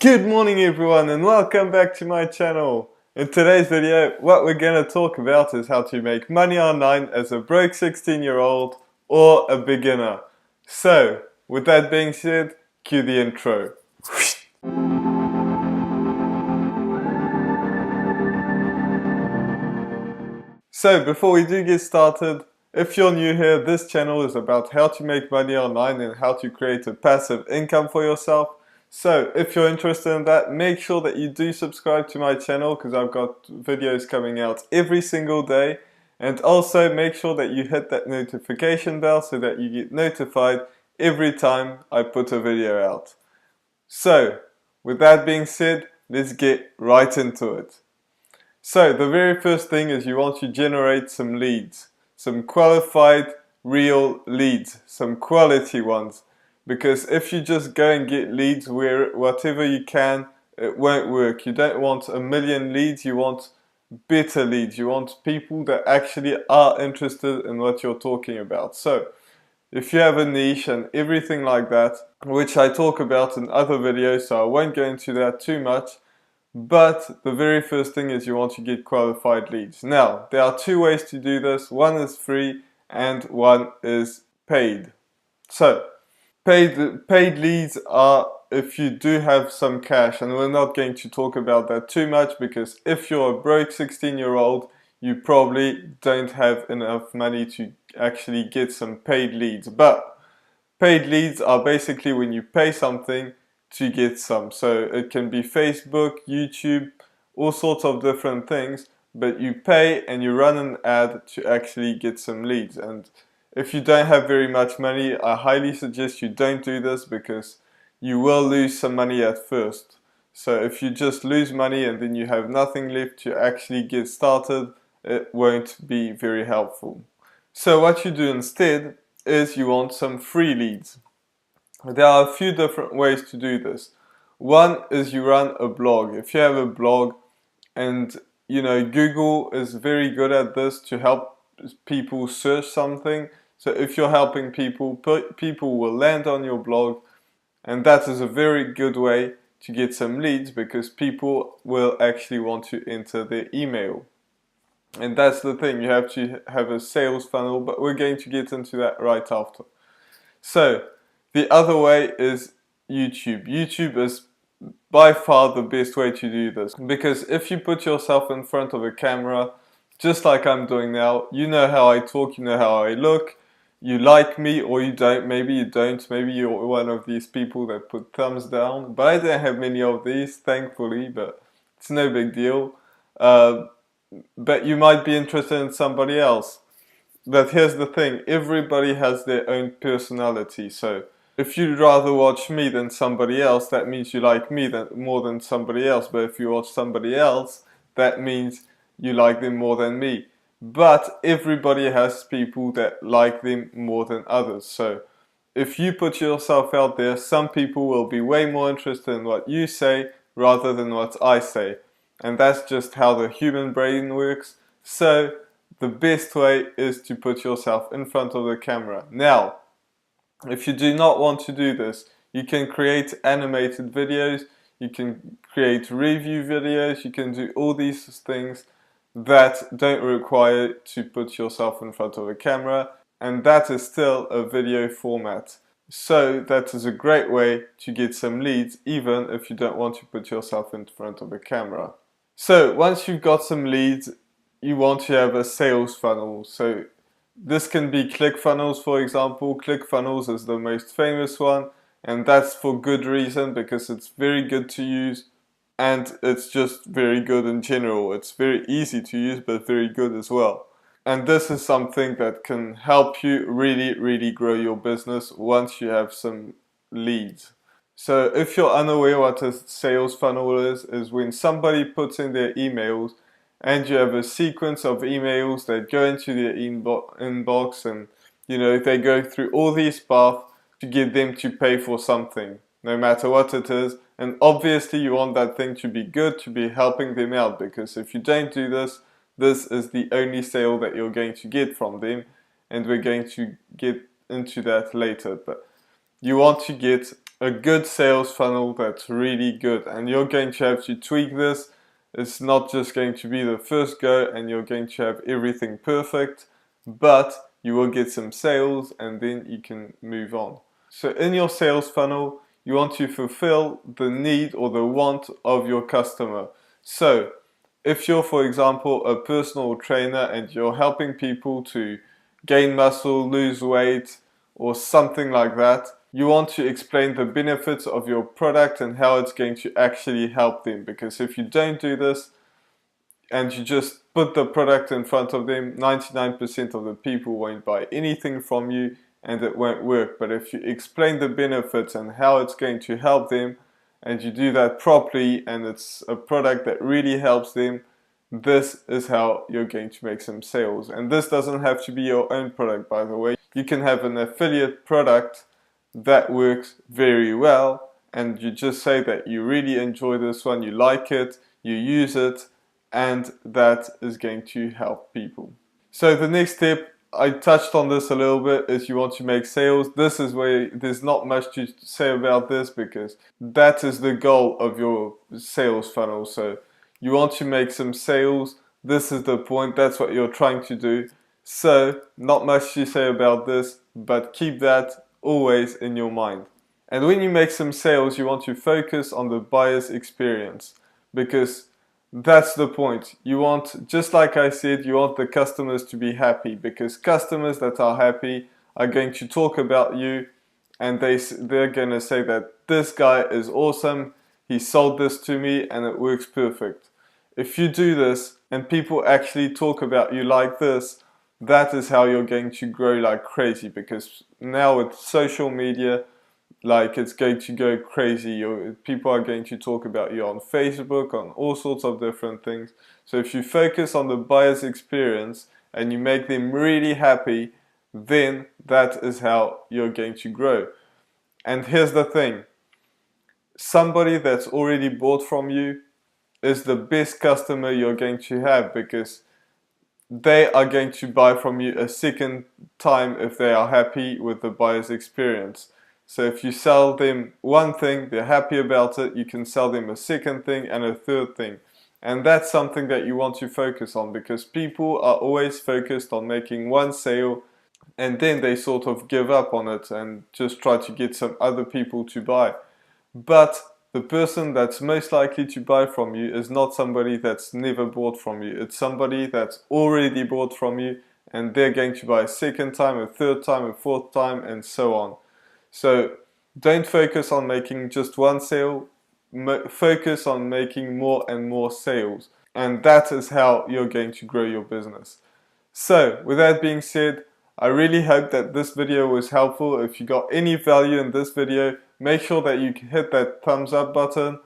Good morning everyone and welcome back to my channel. In today's video, what we're going to talk about is how to make money online as a broke 16-year-old or a beginner. So, with that being said, cue the intro. So, before we do get started, if you're new here, this channel is about how to make money online and how to create a passive income for yourself. So if you're interested in that, make sure that you do subscribe to my channel because I've got videos coming out every single day. And also make sure that you hit that notification bell so that you get notified every time I put a video out. So with that being said, let's get right into it. So the very first thing is you want to generate some leads, some qualified real leads, some quality ones. Because if you just go and get leads where whatever you can, it won't work. You don't want a million leads, you want better leads. You want people that actually are interested in what you're talking about. So if you have a niche and everything like that, which I talk about in other videos, so I won't go into that too much. But the very first thing is you want to get qualified leads. Now, there are two ways to do this. One is free and one is paid. So, paid leads are if you do have some cash, and we're not going to talk about that too much because if you're a broke 16-year-old, you probably don't have enough money to actually get some paid leads. But paid leads are basically when you pay something to get some. So it can be Facebook, YouTube, all sorts of different things, but you pay and you run an ad to actually get some leads. And if you don't have very much money, I highly suggest you don't do this because you will lose some money at first. So if you just lose money and then you have nothing left to actually get started, it won't be very helpful. So what you do instead is you want some free leads. There are a few different ways to do this. One is you run a blog. If you have a blog, and Google is very good at this to help people search something. So if you're helping people, people will land on your blog, and that is a very good way to get some leads because people will actually want to enter their email. And that's the thing, you have to have a sales funnel, but we're going to get into that right after. So the other way is YouTube. YouTube is by far the best way to do this because if you put yourself in front of a camera, just like I'm doing now, you know how I talk, you know how I look, you like me or you don't, maybe you don't, maybe you're one of these people that put thumbs down, but I don't have many of these, thankfully, but it's no big deal. But you might be interested in somebody else. But here's the thing, everybody has their own personality, so if you'd rather watch me than somebody else, that means you like me more than somebody else. But if you watch somebody else, that means you like them more than me. But everybody has people that like them more than others. So if you put yourself out there, some people will be way more interested in what you say rather than what I say. And that's just how the human brain works. So the best way is to put yourself in front of the camera. Now, if you do not want to do this, you can create animated videos, you can create review videos, you can do all these things that don't require to put yourself in front of a camera, and that is still a video format. So that is a great way to get some leads even if you don't want to put yourself in front of a camera. So once you've got some leads, you want to have a sales funnel. So this can be ClickFunnels, for example. ClickFunnels is the most famous one, and that's for good reason because it's very good to use and it's just very good in general. It's very easy to use but very good as well. And this is something that can help you really grow your business once you have some leads. So if you're unaware what a sales funnel is when somebody puts in their emails and you have a sequence of emails that go into their inbox and they go through all these paths to get them to pay for something, no matter what it is. And obviously you want that thing to be good, to be helping them out, because if you don't do this, this is the only sale that you're going to get from them, and we're going to get into that later. But you want to get a good sales funnel that's really good, and you're going to have to tweak this. It's not just going to be the first go and you're going to have everything perfect, but you will get some sales and then you can move on. So in your sales funnel, you want to fulfill the need or the want of your customer. So if you're, for example, a personal trainer and you're helping people to gain muscle, lose weight, or something like that, you want to explain the benefits of your product and how it's going to actually help them. Because if you don't do this and you just put the product in front of them, 99% of the people won't buy anything from you and it won't work. But if you explain the benefits and how it's going to help them, and you do that properly, and it's a product that really helps them, this is how you're going to make some sales. And this doesn't have to be your own product, by the way. You can have an affiliate product that works very well, and you just say that you really enjoy this one, you like it, you use it, and that is going to help people. So the next step, I touched on this a little bit, is you want to make sales. This is where there's not much to say about this, because that is the goal of your sales funnel. So you want to make some sales. This is the point. That's what you're trying to do. So not much to say about this, but keep that always in your mind. And when you make some sales, you want to focus on the buyer's experience, because that's the point. You want, just like I said, you want the customers to be happy, because customers that are happy are going to talk about you, and they're going to say that this guy is awesome, he sold this to me and it works perfect. If you do this and people actually talk about you like this, that is how you're going to grow like crazy, because now with social media, like, it's going to go crazy. People are going to talk about you on Facebook, on all sorts of different things. So if you focus on the buyer's experience and you make them really happy, then that is how you're going to grow. And here's the thing. Somebody that's already bought from you is the best customer you're going to have, because they are going to buy from you a second time if they are happy with the buyer's experience. So if you sell them one thing, they're happy about it, you can sell them a second thing and a third thing. And that's something that you want to focus on, because people are always focused on making one sale and then they sort of give up on it and just try to get some other people to buy. But the person that's most likely to buy from you is not somebody that's never bought from you. It's somebody that's already bought from you, and they're going to buy a second time, a third time, a fourth time, and so on. So don't focus on making just one sale, focus on making more and more sales. And that is how you're going to grow your business. So with that being said, I really hope that this video was helpful. If you got any value in this video, make sure that you hit that thumbs up button,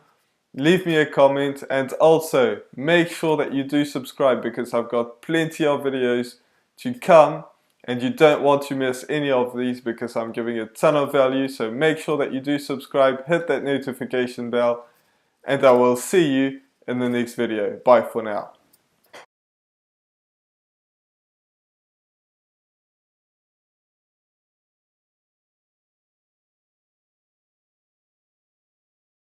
leave me a comment, and also make sure that you do subscribe, because I've got plenty of videos to come. And you don't want to miss any of these, because I'm giving a ton of value. So make sure that you do subscribe, hit that notification bell, and I will see you in the next video. Bye for now.